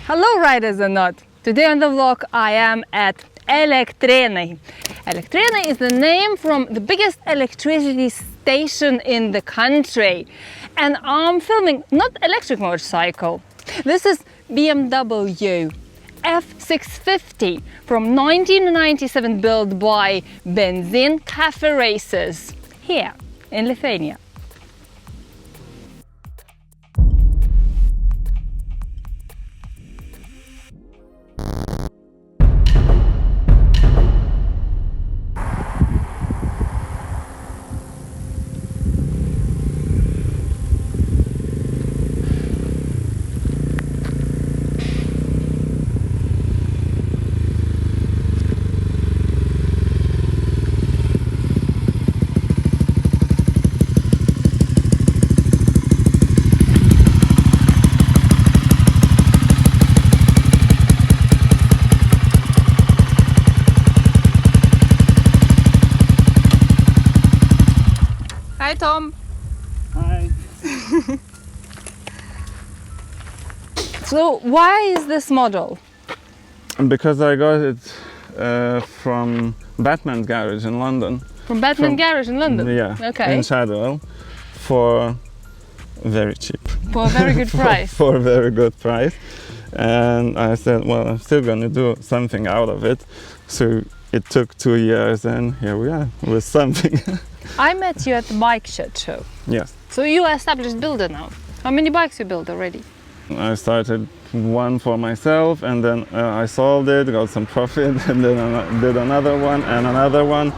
Hello riders and not! Today on the vlog I am at Elektrėnai. Elektrėnai is the name from the biggest electricity station in the country. And I'm filming not electric motorcycle. This is BMW F650 from 1997, built by Benzin Caferacers here in Lithuania. Hi Tom! Hi! So why is this model? Because I got it from Batman Garage in London. From Batman Garage in London? Yeah, okay. In Shadwell, for very cheap. For a very good price. for a very good price. And I said, well, I'm still gonna do something out of it. So it took 2 years and here we are with something. I met you at the bike shed show. Yes. So you are established builder now. How many bikes you built already? I started one for myself and then I sold it, got some profit, and then I did another one and another one.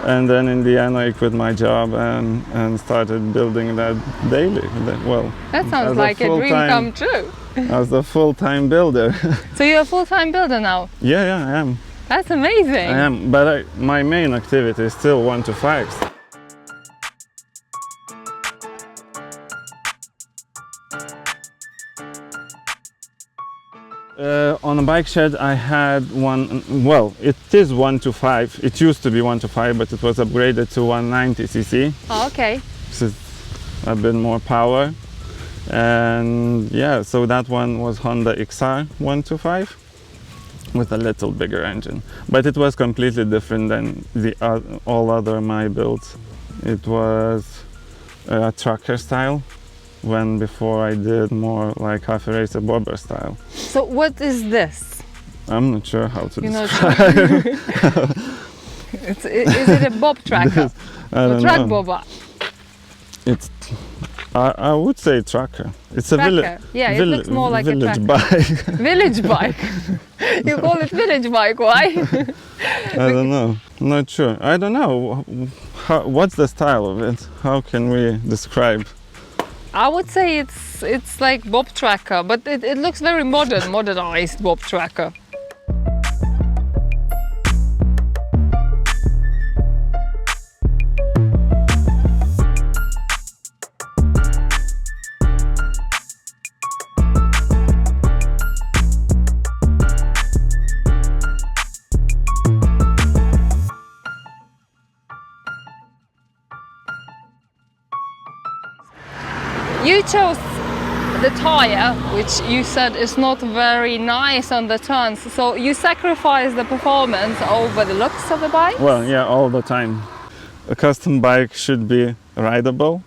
And then in the end I quit my job and started building that daily. Well, that sounds like a dream come true. As a full-time builder. So you're a full-time builder now? Yeah, I am. That's amazing. I am, but my main activity is still 1-to-5s. On a bike shed I had one, well, it is 1-to-5. It used to be 1-to-5, but it was upgraded to 190cc. Oh, okay. So a bit more power. And yeah, so that one was Honda XR 1-to-5 with a little bigger engine. But it was completely different than all other my builds. It was a tracker style, when before I did more like Caferacer bobber style. So what is this? I'm not sure how to describe it. Is it a bob tracker? I track don't know. bobber? It's, I would say tracker. It's a yeah, it looks more like village a bike. Village bike? You call it village bike, why? I don't know, not sure. I don't know, what's the style of it? How can we describe? I would say it's like bob tracker, but it looks very modern, modernized bob tracker. You chose the tire, which you said is not very nice on the turns, so you sacrifice the performance over the looks of the bike? Well, yeah, all the time. A custom bike should be rideable,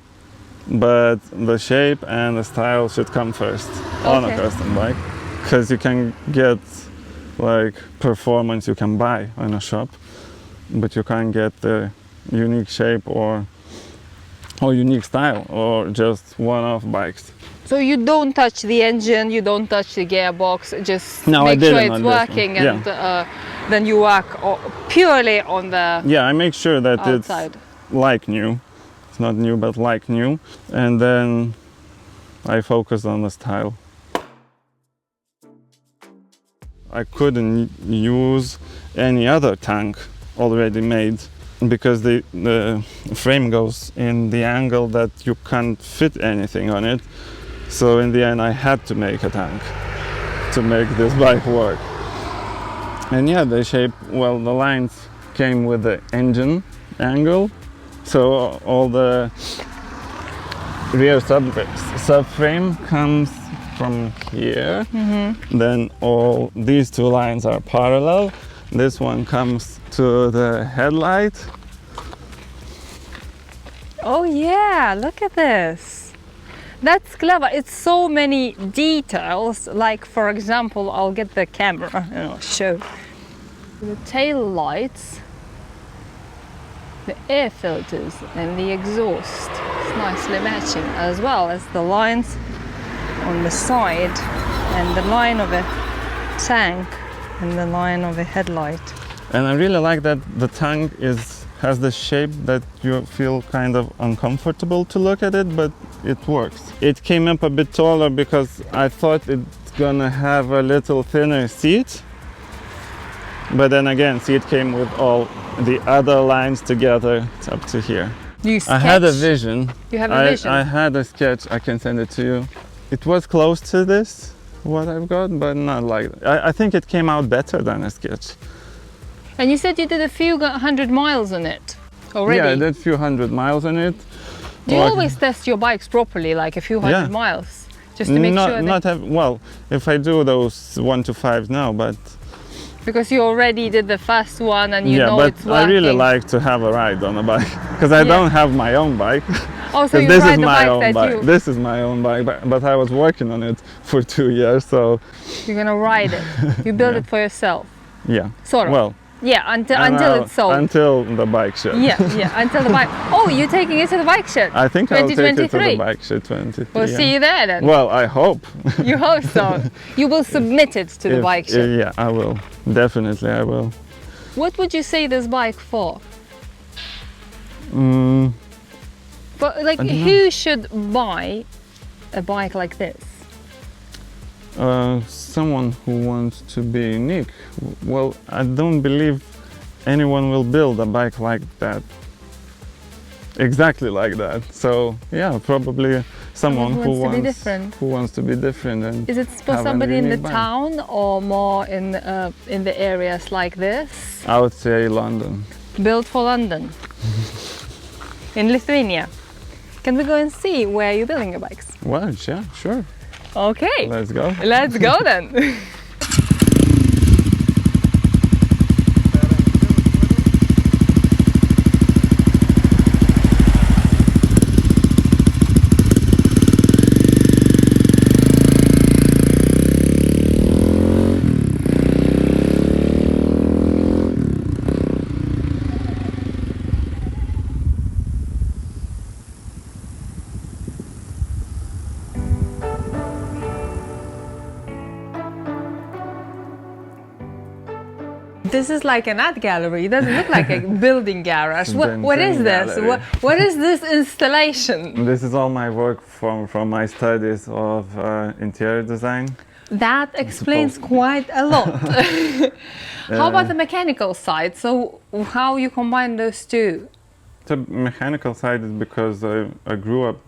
but the shape and the style should come first on a custom bike, because you can get like performance you can buy in a shop, but you can't get the unique shape or unique style or just one-off bikes. So you don't touch the engine, you don't touch the gearbox, just no, make sure it's on working, and then you work purely on the yeah, I make sure that outside. It's like new. It's not new, but like new. And then I focus on the style. I couldn't use any other tank already made, because the frame goes in the angle that you can't fit anything on it. So in the end I had to make a tank to make this bike work. And yeah, the shape, well, the lines came with the engine angle, so all the rear subframe comes from here. Then all these two lines are parallel. This one comes to the headlight. Oh yeah, look at this. That's clever. It's so many details. Like for example, I'll get the camera and I'll show. The tail lights, the air filters and the exhaust. It's nicely matching, as well as the lines on the side and the line of a tank and the line of a headlight. And I really like that the tank has the shape that you feel kind of uncomfortable to look at it, but it works. It came up a bit taller because I thought it's gonna have a little thinner seat. But then again, see, it came with all the other lines together. It's up to here. You sketch? I had a vision. You have a vision? I had a sketch. I can send it to you. It was close to this, what I've got, but not like that. I think it came out better than a sketch. And you said you did a few 100 miles on it already? Yeah, I did a few 100 miles on it. Do you always test your bikes properly, like a few hundred miles? Just to make sure that... Well, if I do those 1 to 5 now, but... Because you already did the first one and you know it's working. Yeah, but I really like to have a ride on a bike, because I don't have my own bike. Oh, so you this ride is the my bike own that bike. you... This is my own bike, but I was working on it for 2 years, so... You're gonna ride it. You build it for yourself. Yeah. Sort of. Well... Yeah, until it's sold. Until the bike shed. Yeah, until the bike... Oh, you're taking it to the bike shed? I think I'll take it to the bike shed 23. We'll see you there then. Well, I hope. You hope so. You will submit it to the bike shed. Yeah, I will. Definitely I will. What would you say this bike for? But like, who should buy a bike like this? Someone who wants to be unique. Well, I don't believe anyone will build a bike like that. Exactly like that. So yeah, probably someone who wants to be different. And is it for somebody in the town or more in the areas like this? I would say London. Built for London. In Lithuania. Can we go and see where you're building your bikes? Well, yeah, sure. Okay. Let's go. Let's go then. This is like an art gallery. It doesn't look like a building garage. What is this? What is this installation? This is all my work from my studies of interior design. That explains quite a lot. How about the mechanical side? So how you combine those two? The mechanical side is because I grew up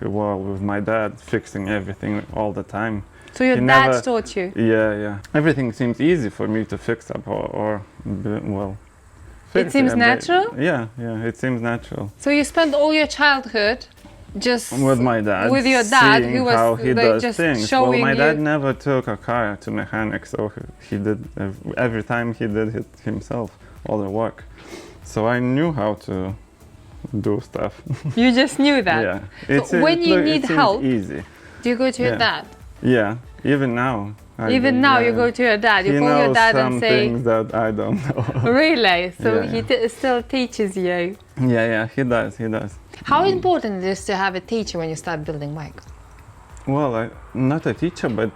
with my dad fixing everything all the time. So your dad taught you? Yeah. Everything seems easy for me to fix up or it seems natural? Yeah, it seems natural. So you spent all your childhood just with my dad, with your dad, seeing who was how he does just things. showing my dad you... never took a car to mechanic, so he did every time he did it himself, all the work. So I knew how to do stuff. You just knew that? Yeah. So when you need help, easy. Do you go to your dad? Yeah, even now. Even now you go to your dad, you call your dad and say... He knows some things that I don't know. Really? So he still teaches you? Yeah, he does. How important it is to have a teacher when you start building bikes? Well, not a teacher, but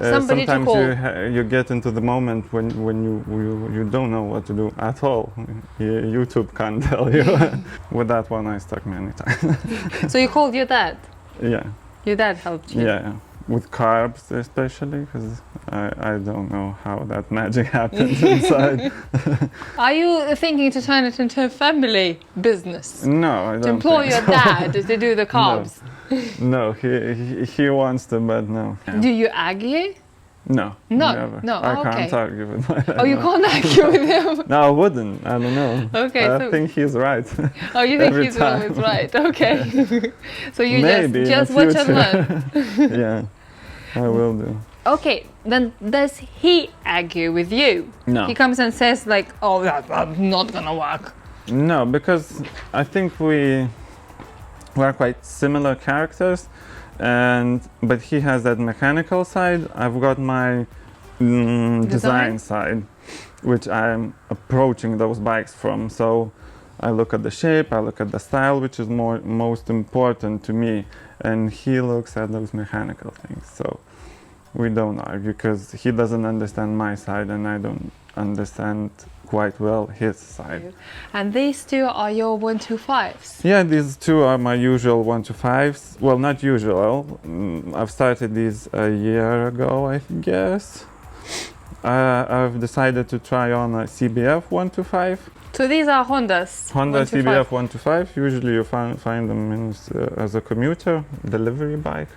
somebody sometimes to call. you get into the moment when you don't know what to do at all. YouTube can't tell you. With that one I stuck many times. So you called your dad? Yeah. Your dad helped you? Yeah. With carbs especially, because I don't know how that magic happens inside. Are you thinking to turn it into a family business? No, I don't. To employ your dad to do the carbs? No, he wants to, but no. Do you argue? No, never. No, I can't argue with my dad. Oh, you can't argue with him? No, I wouldn't. I don't know. Okay, I think he's right. Oh, you think he's always right? Okay. So you Maybe just watch and learn. Yeah. I will do. Okay, then does he argue with you? No. He comes and says like, oh, that's not gonna work. No, because I think we are quite similar characters, but he has that mechanical side. I've got my design side, which I'm approaching those bikes from. So I look at the shape, I look at the style, which is most important to me, and he looks at those mechanical things. So we don't argue because he doesn't understand my side and I don't understand quite well his side. And these two are your 125s? Yeah, these two are my usual 125s. Well, not usual. I've started these a year ago, I guess. I've decided to try on a CBF 125. So these are Hondas? Honda 125. CBF 125. Usually you find them as a commuter delivery bike.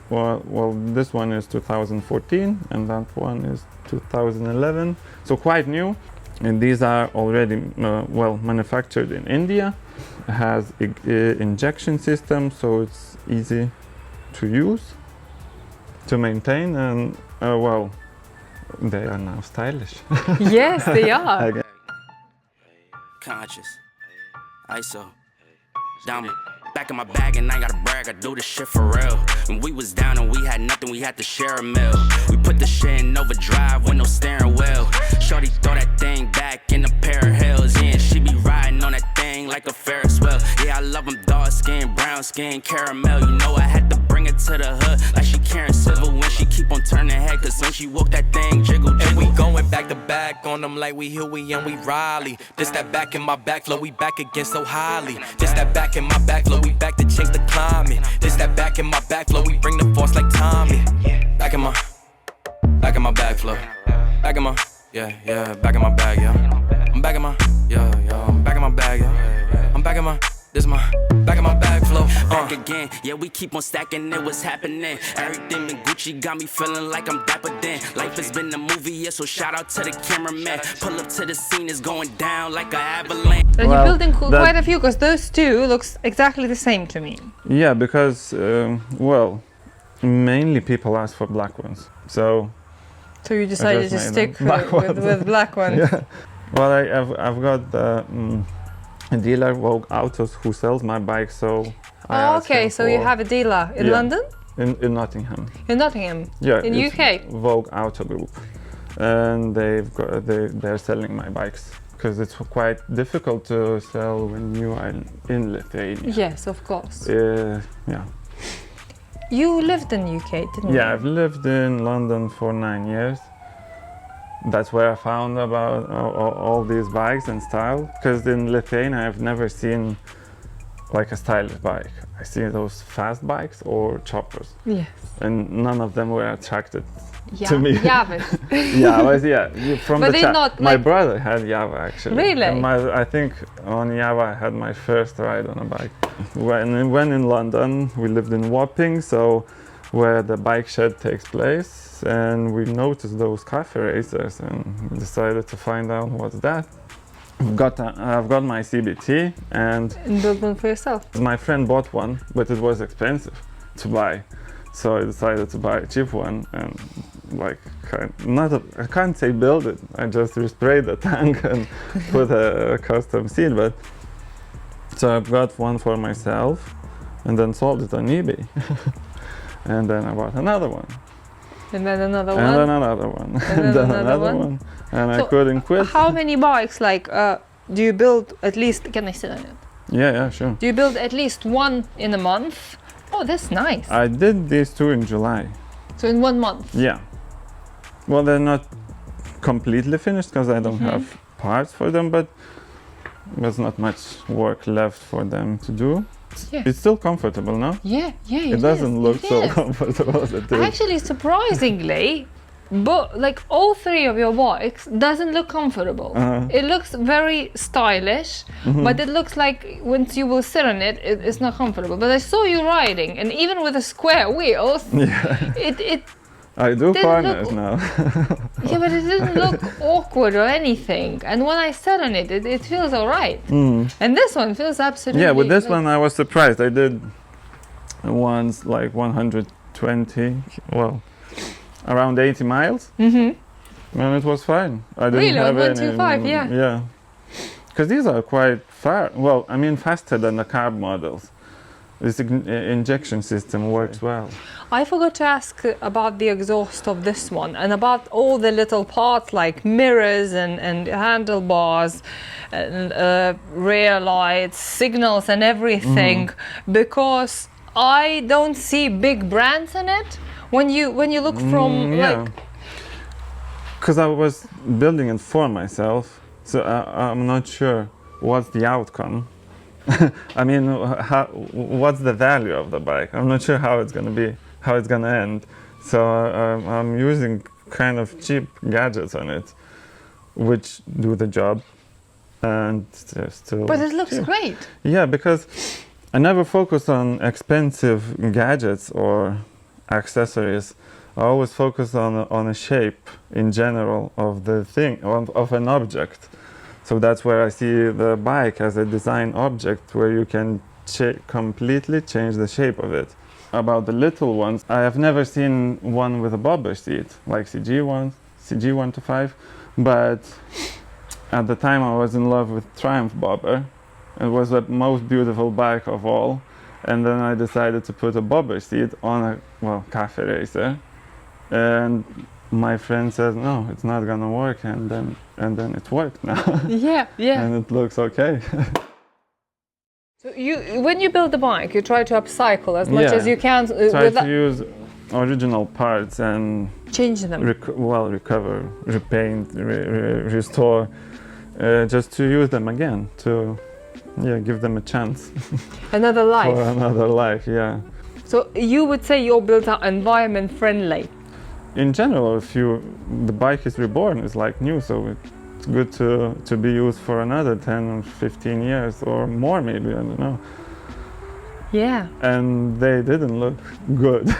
Well, this one is 2014 and that one is 2011. So quite new. And these are already manufactured in India. It has injection system, so it's easy to use, to maintain, and they are now stylish. Yes, they are. Conscious, ISO, down back in my bag and I gotta brag, I do this shit for real. When we was down and we had nothing, we had to share a meal. We put the shit in overdrive with no steering wheel. Shorty throw that thing back in a pair of heels, yeah, and she be riding on that thing like a Ferris wheel. Yeah, I love them dark skin, brown skin, caramel. You know I had to bring it to the hood like she Karen Civil when she keep on turning head, cause when she walk that thing jiggle, jiggle. And we going back to back on them like we Huey and we Riley. This that back in my back flow, we back again so highly. This that back in my back flow, we back to change the climate. This that back in my back flow, we bring the force like Tommy. Back in my back flow. Back in my, yeah, back in my bag, yeah. I'm back in my, I'm back in my bag, yeah. I'm back in my, this is my, back in my bag flow. Back again, yeah, we keep on stacking it, what's happening? Everything in Gucci got me feeling like I'm dapper then. Life has been a movie, yeah, so shout out to the cameraman. Pull up to the scene, it's going down like an avalanche. And you're building quite a few, because those two looks exactly the same to me. Yeah, because, mainly people ask for black ones. So you decided to stick with black ones. Yeah. Well, I've got a dealer, Vogue Autos, who sells my bike, so okay, so you have a dealer in London? In Nottingham. In Nottingham? Yeah. In UK? Vogue Auto Group. And they're selling my bikes, because it's quite difficult to sell when you are in Lithuania. Yes, of course. Yeah. You lived in UK, didn't you? Yeah, I've lived in London for 9 years. That's where I found about all these bikes and style. Because in Lithuania, I've never seen like a stylish bike. I see those fast bikes or choppers. Yes. And none of them were attracted to me. Java. From but the they're not my like... brother had Java actually. Really? And I think on Java I had my first ride on a bike. When in London, we lived in Wapping, so where the bike shed takes place, and we noticed those Caferacers and decided to find out what's that. I've got my CBT and build one for yourself. My friend bought one, but it was expensive to buy. So I decided to buy a cheap one and I can't say build it. I just resprayed the tank and put a custom seat. But so I've got one for myself and then sold it on eBay. And then I bought another one. And then another one. And then another one. And then another one. And so I couldn't quit. How many bikes do you build at least? Can I sit on it? Yeah, sure. Do you build at least one in a month? Oh, that's nice. I did these two in July. So in 1 month? Yeah. Well, they're not completely finished because I don't have parts for them, but there's not much work left for them to do. Yeah. It's still comfortable, no? Yeah, it doesn't look so comfortable as it is. Actually, surprisingly, but like all three of your bikes doesn't look comfortable. It looks very stylish, but it looks like once you will sit on it, it's not comfortable. But I saw you riding, and even with the square wheels, it I do corners now. Yeah, but it didn't look awkward or anything. And when I sat on it, it feels all right. And this one feels absolutely... Yeah, with this one I was surprised. I did once like 110 around 80 miles. Mm-hmm. And it was fine. I didn't really? have 125, any, yeah. Yeah. Because these are quite far. Well, I mean, faster than the carb models. This injection system works well. I forgot to ask about the exhaust of this one and about all the little parts like mirrors and handlebars and rear lights, signals and everything, because I don't see big brands in it. When you look from like... Because I was building it for myself, so I'm not sure what's the outcome. I mean, what's the value of the bike? I'm not sure how it's going to be, how it's going to end. So I'm using kind of cheap gadgets on it, which do the job, and they're still. But it looks cheap. great. Yeah, because I never focus on expensive gadgets or accessories. I always focus on a shape in general of the thing, of an object. So that's where I see the bike as a design object where you can completely change the shape of it. About the little ones, I have never seen one with a bobber seat, like CG125, but at the time I was in love with Triumph bobber. It was the most beautiful bike of all, and then I decided to put a bobber seat on a cafe racer, and my friend says no, it's not gonna work, and then it worked now. Yeah. And it looks okay. So when you build the bike, you try to upcycle as much as you can. Try to use original parts and change them. Recover, repaint, restore, just to use them again, to give them a chance. Another life. For another life, yeah. So you would say your built are environment friendly? In general, the bike is reborn, it's like new, so it's good to be used for another 10 or 15 years or more, maybe, I don't know. Yeah. And they didn't look good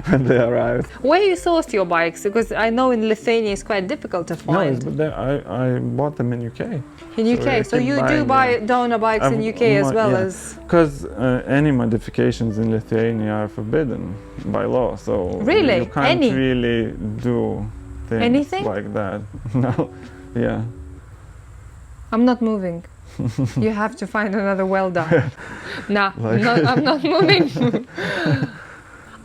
when they arrived. Where you sourced your bikes? Because I know in Lithuania it's quite difficult to find. No, but I bought them in UK. In UK, so you do buy donor bikes in UK as well as... Because any modifications in Lithuania are forbidden by law, so really? You can't really do things like that. No, yeah. I'm not moving. You have to find another welder. No, I'm not moving.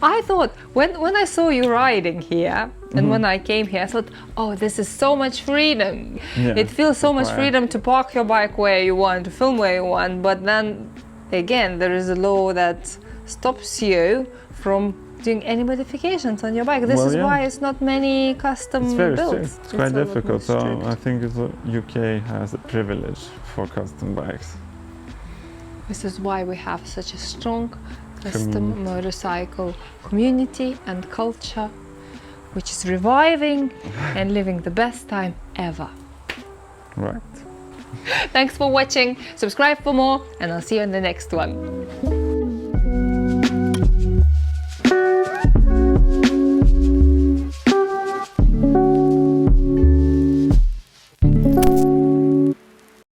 I thought, when I saw you riding here, and when I came here, I thought, oh, this is so much freedom. Yeah, it feels so much freedom to park your bike where you want, to film where you want, but then, again, there is a law that stops you from doing any modifications on your bike. This is why it's not many custom builds. It's quite difficult, so I think UK has a privilege for custom bikes. This is why we have such a strong custom motorcycle community and culture, which is reviving and living the best time ever. Right. Thanks for watching. Subscribe for more, and I'll see you in the next one.